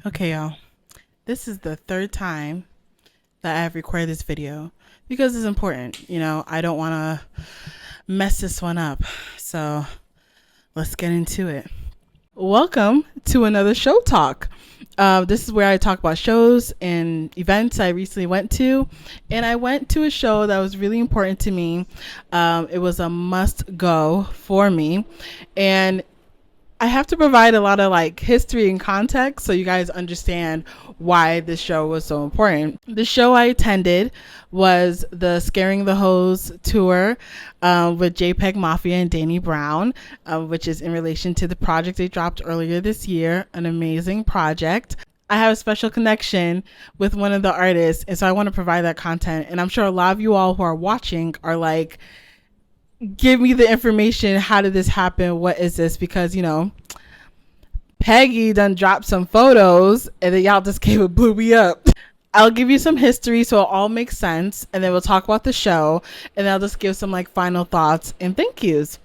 Okay, y'all. This is the third time that I have recorded this video because it's important. I don't want to mess this one up. So let's get into it. Welcome to another show talk. This is where I talk about shows and events I recently went to. And I went to a show that was really important to me. It was a must go for me. And I have to provide a lot of history and context so you guys understand why this show was so important. The show I attended was the Scaring the Hoes tour with JPEGMAFIA and Danny Brown, which is in relation to the project they dropped earlier this year, an amazing project. I have a special connection with one of the artists, and so I want to provide that content. And I'm sure a lot of you all who are watching are like, give me the information. How did this happen? What is this? Because, Peggy done dropped some photos and then y'all just blew me up. I'll give you some history so it all makes sense. And then we'll talk about the show. And then I'll just give some final thoughts and thank yous.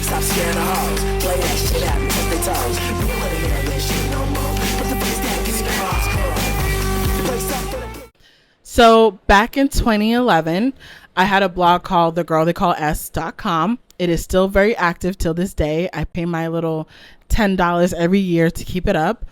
Stop scaring the hoes. Play that shit out because they toes. You don't want to hear that shit no more. But the face that gets your heart's cold. So back in 2011, I had a blog called thegirltheycallS.com. It is still very active till this day. I pay my little $10 every year to keep it up.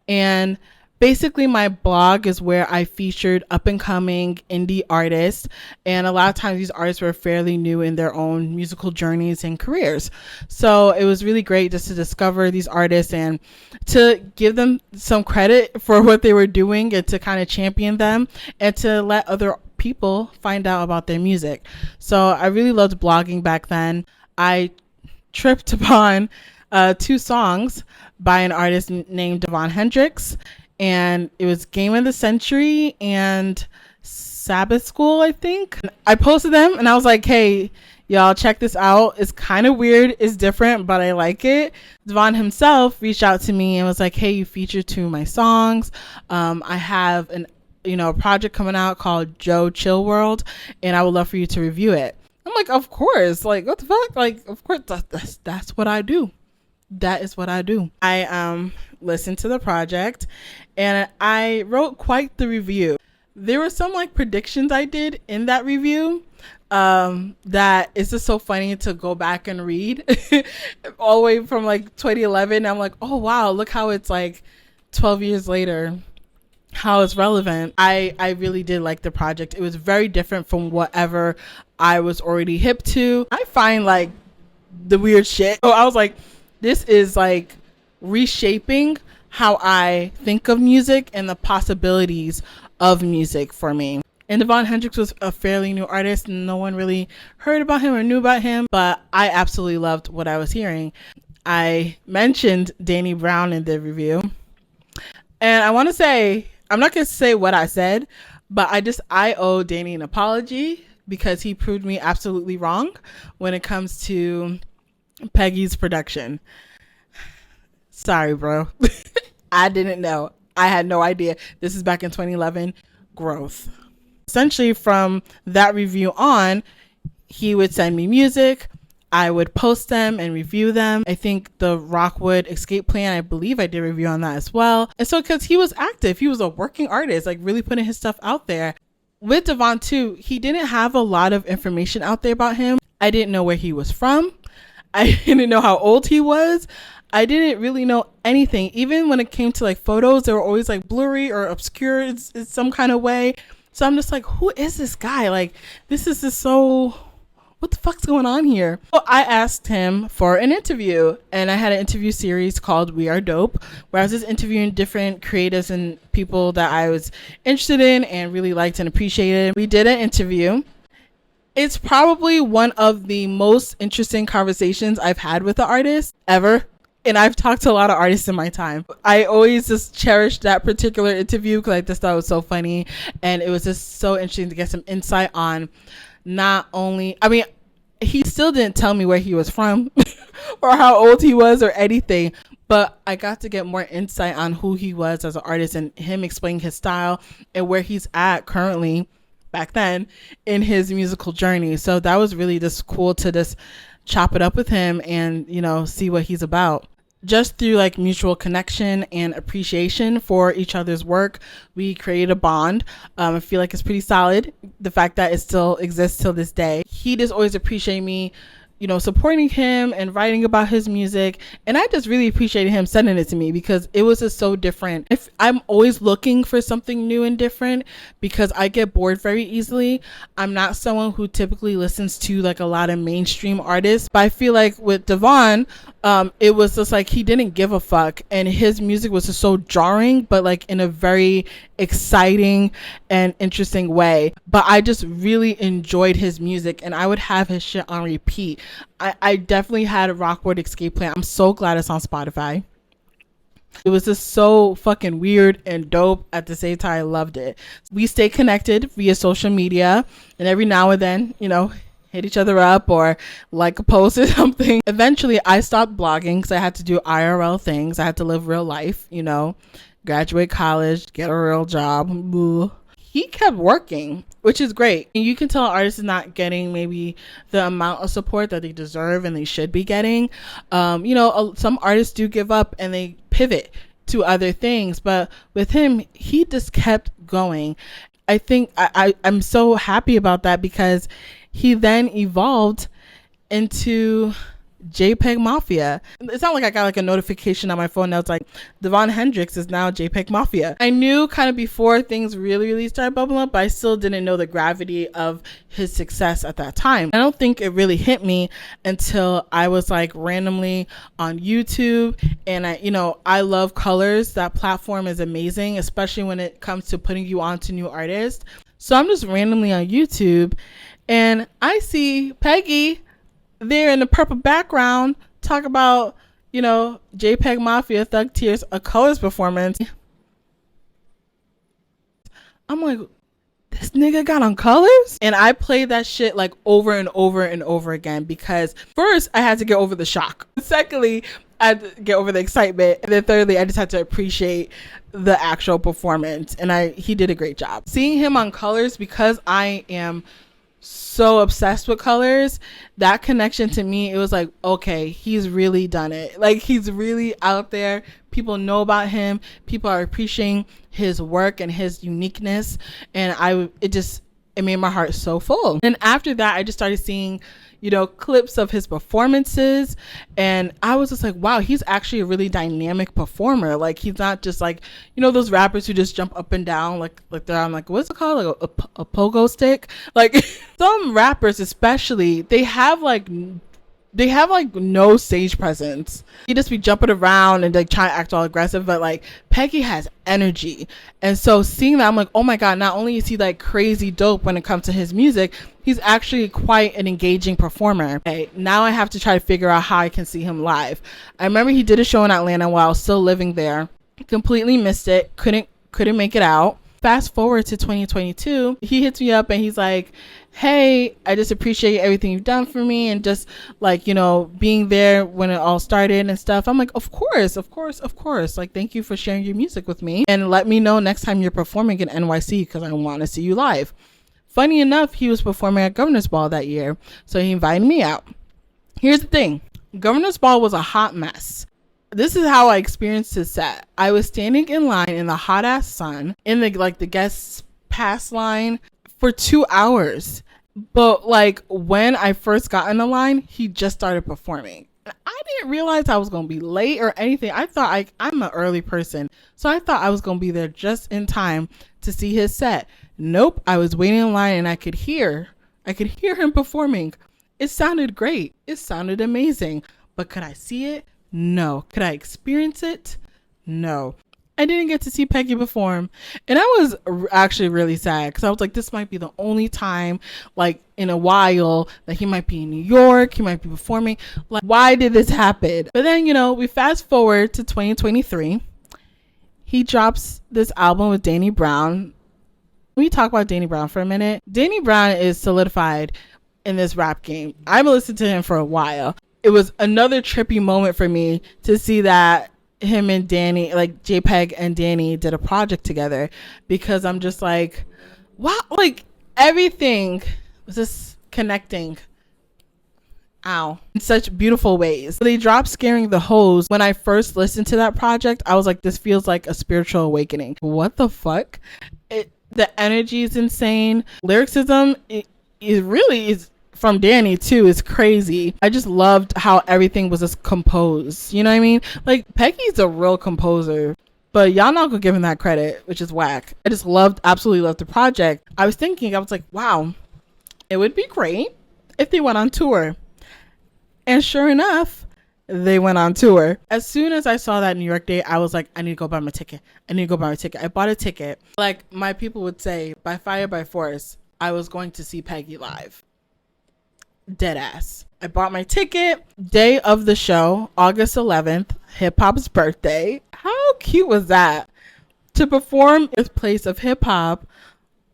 And basically my blog is where I featured up and coming indie artists. And a lot of times these artists were fairly new in their own musical journeys and careers. So it was really great just to discover these artists and to give them some credit for what they were doing and to kind of champion them and to let other people find out about their music. So I really loved blogging back then. I tripped upon two songs by an artist named Devon Hendrix, and it was Game of the Century and Sabbath School, I think. I posted them and I was like, hey, y'all, check this out. It's kind of weird. It's different, but I like it. Devon himself reached out to me and was like, hey, you featured two of my songs. I have a project coming out called Joe Chill World, and I would love for you to review it. I'm like, of course. Like, what the fuck? Of course. That's what I do. That is what I do. I listened to the project and I wrote quite the review. There were some predictions I did in that review that it's just so funny to go back and read all the way from 2011. I'm like, oh wow, look how it's 12 years later, how it's relevant. I really did like the project. It was very different from whatever I was already hip to. I find the weird shit. So I was like, this is reshaping how I think of music and the possibilities of music for me. And Devon Hendrix was a fairly new artist. No one really heard about him or knew about him, but I absolutely loved what I was hearing. I mentioned Danny Brown in the review. And I want to say, I'm not going to say what I said, but I owe Danny an apology because he proved me absolutely wrong when it comes to Peggy's production. Sorry, bro. I didn't know. I had no idea. This is back in 2011. Growth. Essentially, from that review on, he would send me music. I would post them and review them. I think the Rockwood Escape Plan, I believe I did a review on that as well. And so because he was active, he was a working artist, really putting his stuff out there. With Devon too, he didn't have a lot of information out there about him. I didn't know where he was from. I didn't know how old he was. I didn't really know anything. Even when it came to photos, they were always blurry or obscure in some kind of way. So I'm just who is this guy? This is just so, what the fuck's going on here? So I asked him for an interview, and I had an interview series called We Are Dope, where I was just interviewing different creatives and people that I was interested in and really liked and appreciated. We did an interview. It's probably one of the most interesting conversations I've had with an artist ever. And I've talked to a lot of artists in my time. I always just cherished that particular interview because I just thought it was so funny. And it was just so interesting to get some insight on not only, he still didn't tell me where he was from or how old he was or anything. But I got to get more insight on who he was as an artist and him explaining his style and where he's at currently back then in his musical journey. So that was really just cool to just chop it up with him and, see what he's about. just through like mutual connection and appreciation for each other's work, we created a bond. I feel like it's pretty solid. The fact that it still exists till this day. He just always appreciate me, you know, supporting him and writing about his music. And I just really appreciated him sending it to me because it was just so different. If I'm always looking for something new and different because I get bored very easily. I'm not someone who typically listens to like a lot of mainstream artists, but I feel like with Devon, it was just like he didn't give a fuck, and his music was just so jarring, but like in a very exciting and interesting way. But I just really enjoyed his music, and I would have his shit on repeat. I definitely had a Rockwood Escape Plan. I'm so glad it's on Spotify. It was just so fucking weird and dope at the same time. I loved it. We stay connected via social media, and every now and then, you know, hit each other up or like a post or something. Eventually I stopped blogging because I had to do IRL things. I had to live real life, you know, graduate college, get a real job. He kept working, which is great. And you can tell an artist is not getting maybe the amount of support that they deserve and they should be getting. You know, some artists do give up and they pivot to other things, but with him, he just kept going. I think I'm so happy about that because he then evolved into JPEGMAFIA. It's not like I got like a notification on my phone that was like Devon Hendrix is now JPEGMAFIA. I knew kind of before things really started bubbling up, but I still didn't know the gravity of his success at that time. I don't think it really hit me until I was like randomly on YouTube, and I love Colors. That platform is amazing, especially when it comes to putting you on to new artists. So I'm just randomly on YouTube and I see Peggy there in the purple background talk about, you know, JPEGMAFIA Thug Tears, a Colors performance. I'm like, this nigga got on Colors? And I played that shit like over and over and over again because first I had to get over the shock. Secondly, I had to get over the excitement. And then thirdly, I just had to appreciate the actual performance. And he did a great job. Seeing him on Colors, because I am so obsessed with Colors, that connection to me, it was like, okay, he's really done it. Like, he's really out there. People know about him. People are appreciating his work and his uniqueness, and it made my heart so full. And after that, I just started seeing, you know, clips of his performances, and I was just like, wow, he's actually a really dynamic performer. Like, he's not just like, you know, those rappers who just jump up and down like they're on like, what's it called, like a pogo stick. Like some rappers especially, they have like no stage presence. He just be jumping around and like trying to act all aggressive, but like Peggy has energy. And so seeing that, I'm like, oh my God, not only is he like crazy dope when it comes to his music, he's actually quite an engaging performer. Okay, now I have to try to figure out how I can see him live. I remember he did a show in Atlanta while I was still living there. Completely missed it. Couldn't make it out. Fast forward to 2022, he hits me up and he's like, hey, I just appreciate everything you've done for me, and just like, you know, being there when it all started and stuff. I'm like, of course. Like, thank you for sharing your music with me, and let me know next time you're performing in NYC because I want to see you live. Funny enough, he was performing at Governor's Ball that year, so he invited me out. Here's the thing. Governor's Ball was a hot mess. This is how I experienced his set. I was standing in line in the hot ass sun in the guest pass line for 2 hours. But like when I first got in the line, he just started performing. I didn't realize I was going to be late or anything. I thought I'm an early person, so I thought I was going to be there just in time to see his set. Nope, I was waiting in line and I could hear him performing. It sounded great. It sounded amazing. But could I see it? No. Could I experience it? No. I didn't get to see Peggy perform, and I was actually really sad because I was like, this might be the only time like in a while that he might be in New York, he might be performing. Like, why did this happen? But then, you know, we fast forward to 2023. He drops this album with Danny Brown. Let me talk about Danny Brown for a minute. Danny Brown is solidified in this rap game. I've listened to him for a while. It was another trippy moment for me to see that him and Danny, like JPEG and Danny, did a project together, because I'm just like, wow, like everything was just connecting. ow, in such beautiful ways. They dropped Scaring the Hoes. When I first listened to that project, I was like, this feels like a spiritual awakening. What the fuck? The energy is insane. Lyricism is really from Danny too, is crazy. I just loved how everything was just composed. You know what I mean? Like, Peggy's a real composer, but y'all not gonna give him that credit, which is whack. I just absolutely loved the project. I was like, wow, it would be great if they went on tour. And sure enough, they went on tour. As soon as I saw that New York date, I was like, I need to go buy my ticket. I bought a ticket. Like my people would say, by fire, by force, I was going to see Peggy live. Dead ass. I bought my ticket. Day of the show, August 11th, hip hop's birthday. How cute was that? To perform his place of hip hop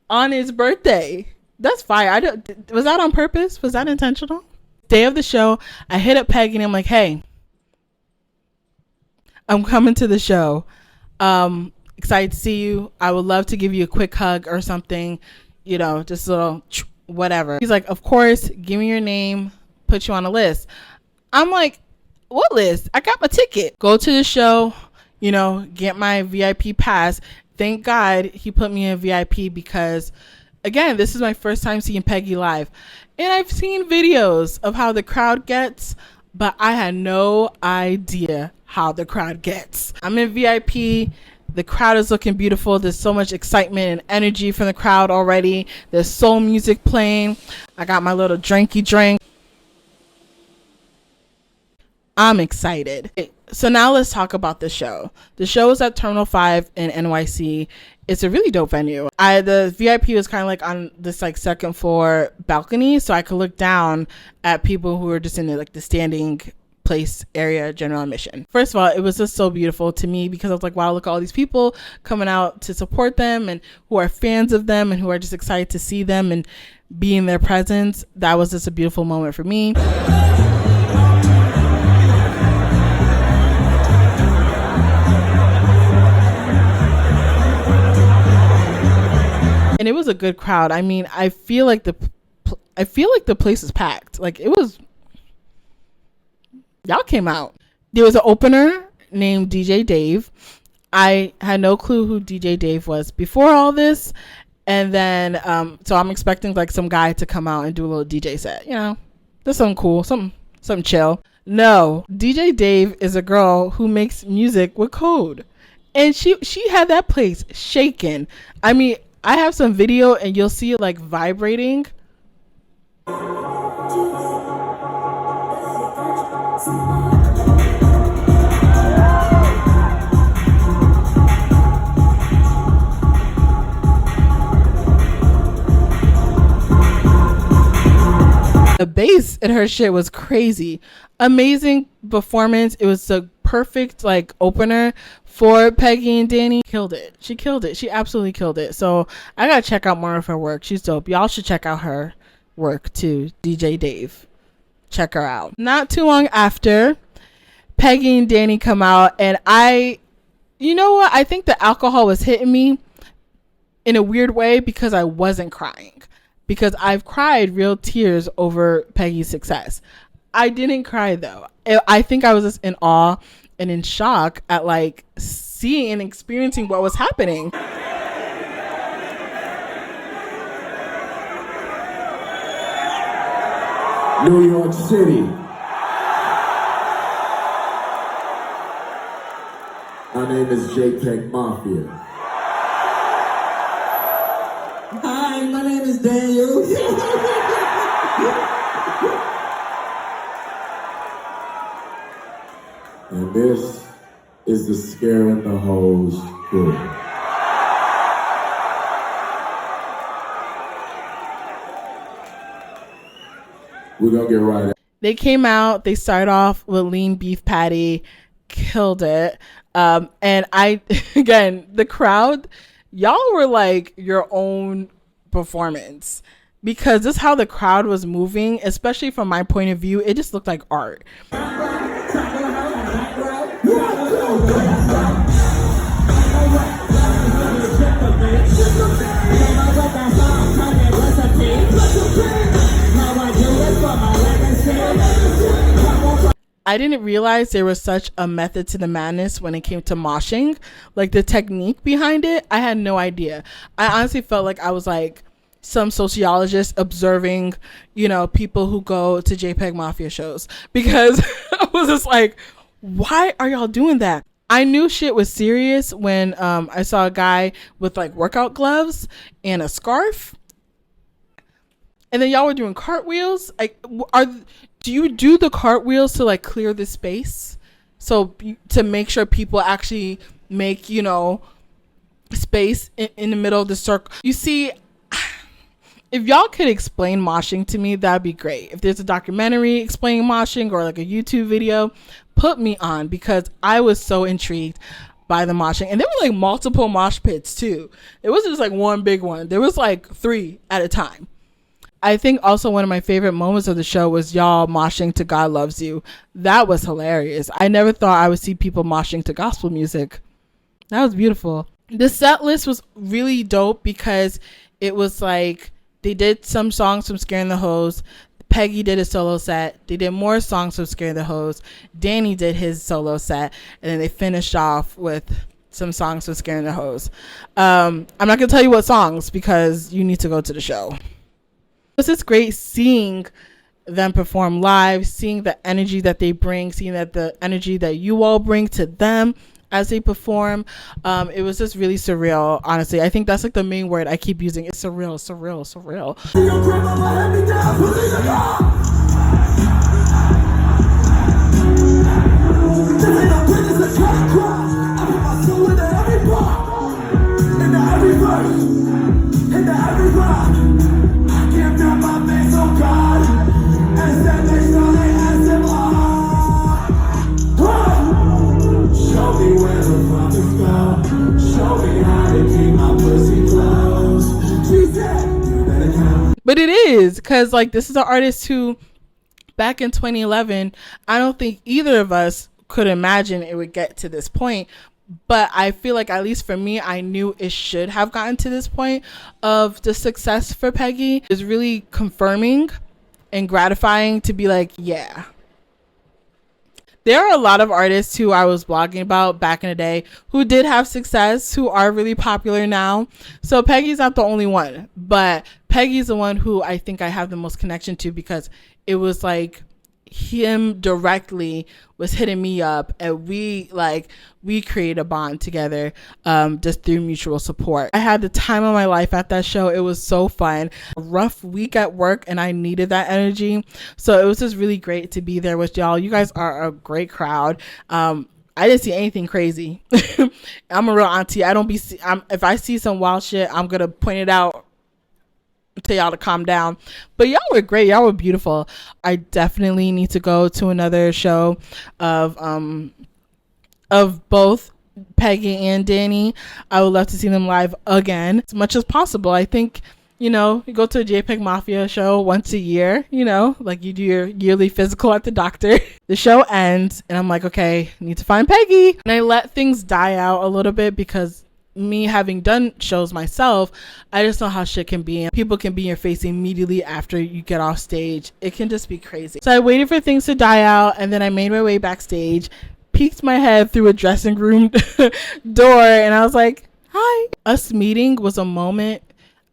on his birthday. That's fire. Was that on purpose? Was that intentional? Day of the show, I hit up Peggy and I'm like, hey, I'm coming to the show. Excited to see you. I would love to give you a quick hug or something, you know, just a little whatever. He's like, of course, give me your name, put you on a list. I'm like, what list? I got my ticket. Go to the show, you know, get my VIP pass. Thank God he put me in VIP because, again, this is my first time seeing Peggy live. And I've seen videos of how the crowd gets, but I had no idea how the crowd gets. I'm in VIP. The crowd is looking beautiful. There's so much excitement and energy from the crowd already. There's soul music playing. I got my little drinky drink. I'm excited. So now let's talk about the show. The show is at Terminal 5 in NYC. It's a really dope venue. The VIP was kind of like on this like second floor balcony, so I could look down at people who were just in the standing place area, general admission. First of all, it was just so beautiful to me because I was like, wow, look at all these people coming out to support them and who are fans of them and who are just excited to see them and be in their presence. That was just a beautiful moment for me. And it was a good crowd. I mean, I feel like the place is packed. Like, it was, y'all came out. There was an opener named DJ Dave. I had no clue who DJ Dave was before all this. And then, so I'm expecting like some guy to come out and do a little DJ set, you know, just something cool, something chill. No, DJ Dave is a girl who makes music with code. And she had that place shaking. I mean, I have some video and you'll see it like vibrating. The bass in her shit was crazy. Amazing performance. It was the perfect like opener for Peggy and Danny. Killed it. She killed it. She absolutely killed it. So I gotta check out more of her work. She's dope. Y'all should check out her work too. DJ Dave. Check her out. Not too long after, Peggy and Danny come out, and you know what? I think the alcohol was hitting me in a weird way because I wasn't crying. Because I've cried real tears over Peggy's success. I didn't cry though. I think I was just in awe and in shock at like seeing and experiencing what was happening. New York City. My name is JPEGMAFIA. Hi, my name is Daniel. And this is the Scaring the Hoes crew. We're gonna get right at. They came out, they started off with lean beef patty, killed it. And again, the crowd, y'all were like your own performance because this is how the crowd was moving, especially from my point of view. It just looked like art. I didn't realize there was such a method to the madness when it came to moshing. Like the technique behind it, I had no idea. I honestly felt like I was like some sociologist observing, you know, people who go to JPEG Mafia shows, because I was just like, why are y'all doing that? I knew shit was serious when I saw a guy with like workout gloves and a scarf, and then y'all were doing cartwheels. Like, do you do the cartwheels to like clear the space, so to make sure people actually make, you know, space in the middle of the circle? You see, if y'all could explain moshing to me, that'd be great. If there's a documentary explaining moshing or like a YouTube video, put me on, because I was so intrigued by the moshing. And there were like multiple mosh pits too. It wasn't just like one big one. There was like 3 at a time. I think also one of my favorite moments of the show was y'all moshing to God Loves You. That was hilarious. I never thought I would see people moshing to gospel music. That was beautiful. The set list was really dope because it was like, they did some songs from Scaring the Hoes. Peggy did a solo set. They did more songs from Scaring the Hoes. Danny did his solo set. And then they finished off with some songs from Scaring the Hoes. I'm not going to tell you what songs, because you need to go to the show. It was just great seeing them perform live, seeing the energy that they bring, seeing that the energy that you all bring to them as they perform. It was just really surreal, honestly. I think that's like the main word I keep using. It's surreal, surreal, surreal. But it is, because like this is an artist who back in 2011, I don't think either of us could imagine it would get to this point. But I feel like, at least for me, I knew it should have gotten to this point of the success for Peggy. It's really confirming and gratifying to be like, yeah. There are a lot of artists who I was blogging about back in the day who did have success, who are really popular now. So Peggy's not the only one, but Peggy's the one who I think I have the most connection to, because it was like him directly was hitting me up, and we created a bond together, just through mutual support. I had the time of my life at that show. It was so fun. A rough week at work, and I needed that energy, so it was just really great to be there with y'all. You guys are a great crowd. I didn't see anything crazy. I'm a real auntie. If I see some wild shit, I'm gonna point it out, tell y'all to calm down. But y'all were great. Y'all were beautiful. I definitely need to go to another show of both Peggy and Danny. I would love to see them live again as much as possible. I think, you know, you go to a JPEG Mafia show once a year, you know, like you do your yearly physical at the doctor. The show ends and I'm like, okay, I need to find Peggy. And I let things die out a little bit, because me having done shows myself, I just know how shit can be, and people can be in your face immediately after you get off stage. It can just be crazy. So I waited for things to die out, and then I made my way backstage, peeked my head through a dressing room door, and I was like, hi. Us meeting was a moment.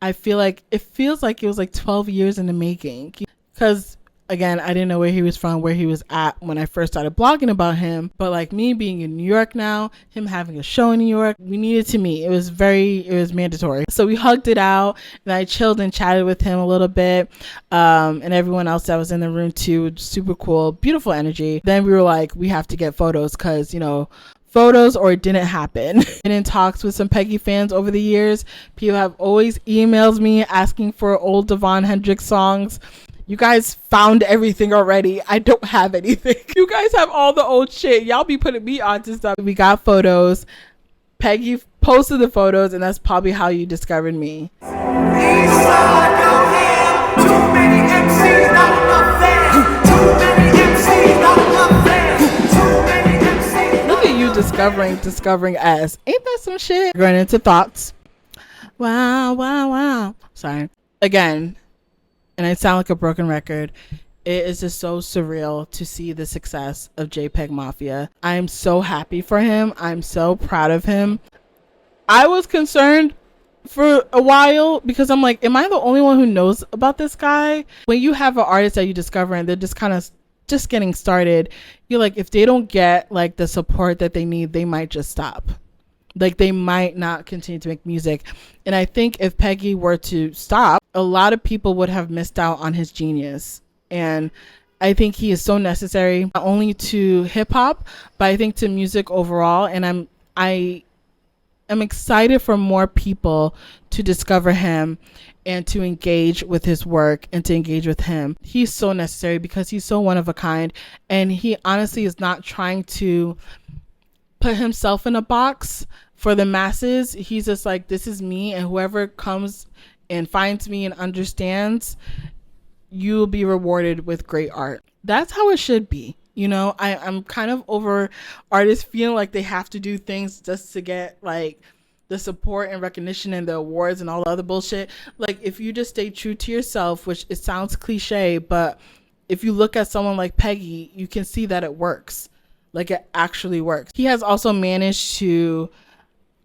I feel like it feels like it was like 12 years in the making, because again, I didn't know where he was from, where he was at when I first started blogging about him. But like me being in New York now, him having a show in New York, we needed to meet. It was mandatory. So we hugged it out, and I chilled and chatted with him a little bit. And everyone else that was in the room too. Super cool, beautiful energy. Then we were like, we have to get photos, because, you know, photos or it didn't happen. And in talks with some Peggy fans over the years, people have always emailed me asking for old Devon Hendrix songs. You guys found everything already. I don't have anything. You guys have all the old shit. Y'all be putting me onto stuff. We got photos. Peggy posted the photos, and that's probably how you discovered me. Look at you discovering S. Ain't that some shit? Going into thoughts. Wow, wow, wow. Sorry. Again, and I sound like a broken record. It is just so surreal to see the success of JPEG Mafia. I'm so happy for him. I'm so proud of him. I was concerned for a while because I'm like, am I the only one who knows about this guy? When you have an artist that you discover and they're just kind of just getting started, you're like, if they don't get like the support that they need, they might just stop. Like they might not continue to make music. And I think if Peggy were to stop, a lot of people would have missed out on his genius. And I think he is so necessary, not only to hip hop, but I think to music overall. And I am excited for more people to discover him and to engage with his work and to engage with him. He's so necessary because he's so one of a kind. And he honestly is not trying to put himself in a box for the masses. He's just like, this is me, and whoever comes and finds me and understands, you will be rewarded with great art. That's how it should be. You know, I'm kind of over artists feeling like they have to do things just to get like the support and recognition and the awards and all the other bullshit. Like if you just stay true to yourself, which it sounds cliche, but if you look at someone like Peggy, you can see that it works. Like it actually works. He has also managed to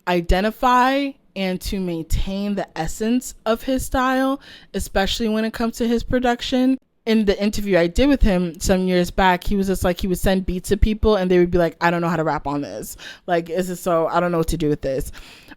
identify and to maintain the essence of his style, especially when it comes to his production. In the interview I did with him some years back, he was just like, he would send beats to people and they would be like, I don't know how to rap on this. Like, is it so, I don't know what to do with this.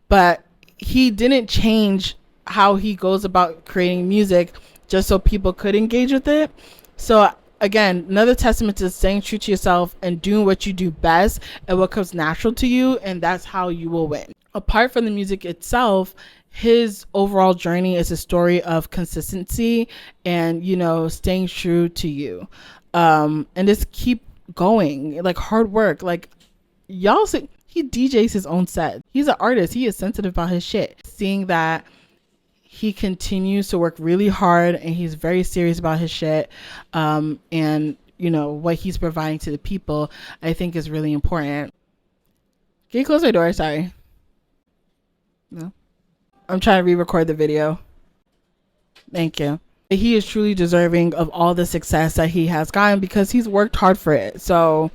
But he didn't change how he goes about creating music just so people could engage with it. So again, another testament to staying true to yourself and doing what you do best and what comes natural to you, and that's how you will win. Apart from the music itself, his overall journey is a story of consistency and, you know, staying true to you, and just keep going, like hard work. Like y'all see, he DJs his own set. He's an artist. He is sensitive about his shit. Seeing that he continues to work really hard and he's very serious about his shit, and you know what he's providing to the people, I think is really important. Can you close my door? Sorry. No, I'm trying to re-record the video. Thank you. He is truly deserving of all the success that he has gotten because he's worked hard for it. So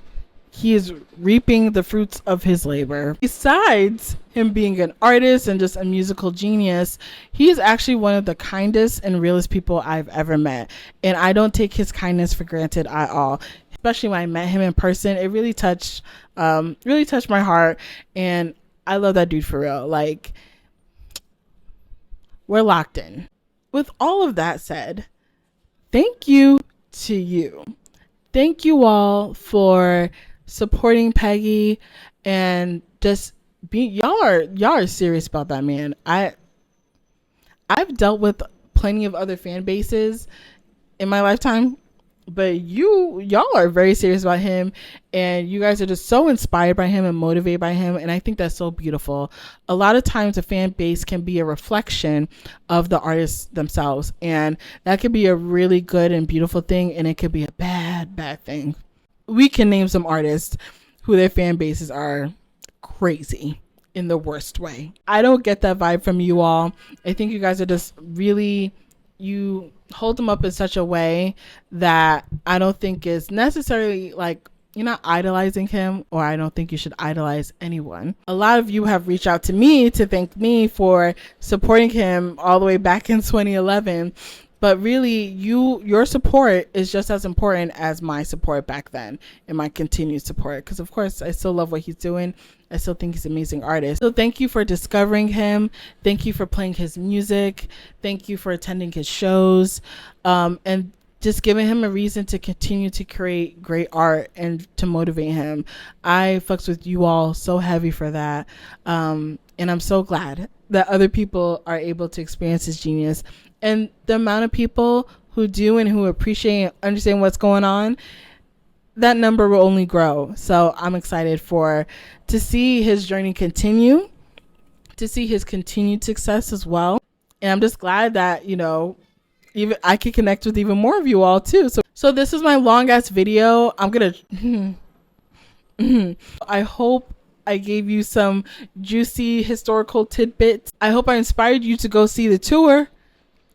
he is reaping the fruits of his labor. Besides him being an artist and just a musical genius, he is actually one of the kindest and realest people I've ever met. And I don't take his kindness for granted at all. Especially when I met him in person, it really touched my heart. And I love that dude for real. Like, we're locked in. With all of that said, thank you to you. Thank you all for supporting Peggy and just being, y'all are serious about that man. I've dealt with plenty of other fan bases in my lifetime, but y'all are very serious about him, and you guys are just so inspired by him and motivated by him, and I think that's so beautiful. A lot of times a fan base can be a reflection of the artists themselves, and that could be a really good and beautiful thing, and it could be a bad thing. We can name some artists who their fan bases are crazy in the worst way. I don't get that vibe from you all. I think you guys are just really, you hold them up in such a way that I don't think is necessarily like, you're not idolizing him, or I don't think you should idolize anyone. A lot of you have reached out to me to thank me for supporting him all the way back in 2011. But really, your support is just as important as my support back then and my continued support. Because, of course, I still love what he's doing. I still think he's an amazing artist. So thank you for discovering him. Thank you for playing his music. Thank you for attending his shows. And just giving him a reason to continue to create great art and to motivate him. I fucks with you all so heavy for that. And I'm so glad that other people are able to experience his genius. And the amount of people who do and who appreciate and understand what's going on, that number will only grow. So I'm excited to see his journey continue, to see his continued success as well. And I'm just glad that, you know, even I can connect with even more of you all too. So this is my long ass video. I'm gonna I hope I gave you some juicy historical tidbits. I hope I inspired you to go see the tour.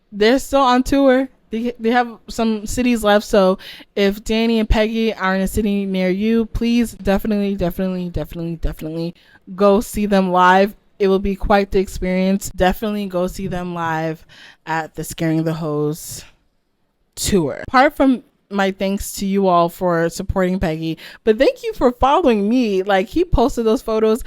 They're still on tour. they have some cities left. So if Danny and Peggy are in a city near you, please definitely go see them live. It will be quite the experience. Definitely go see them live at the Scaring the Hose tour. Apart from my thanks to you all for supporting Peggy, but thank you for following me. Like, he posted those photos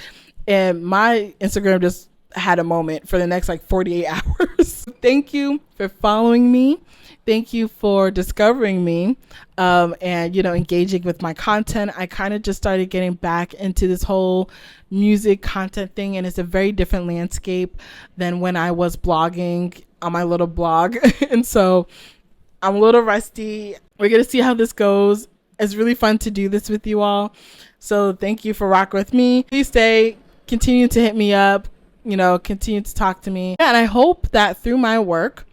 and my Instagram just had a moment for the next like 48 hours. Thank you for following me. Thank you for discovering me, and engaging with my content. I kind of just started getting back into this whole music content thing, and it's a very different landscape than when I was blogging on my little blog. And so I'm a little rusty. We're gonna see how this goes. It's really fun to do this with you all. So thank you for rocking with me. Please stay, continue to hit me up, continue to talk to me. And I hope that through my work,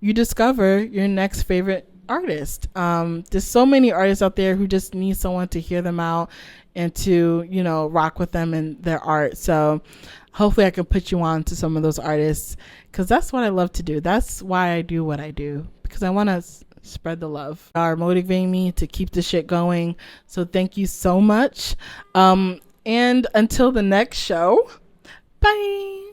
you discover your next favorite artist. There's so many artists out there who just need someone to hear them out and to, rock with them and their art. So hopefully I can put you on to some of those artists, because that's what I love to do. That's why I do what I do, because I want to spread the love. Are motivating me to keep the shit going. So thank you so much. And until the next show, bye.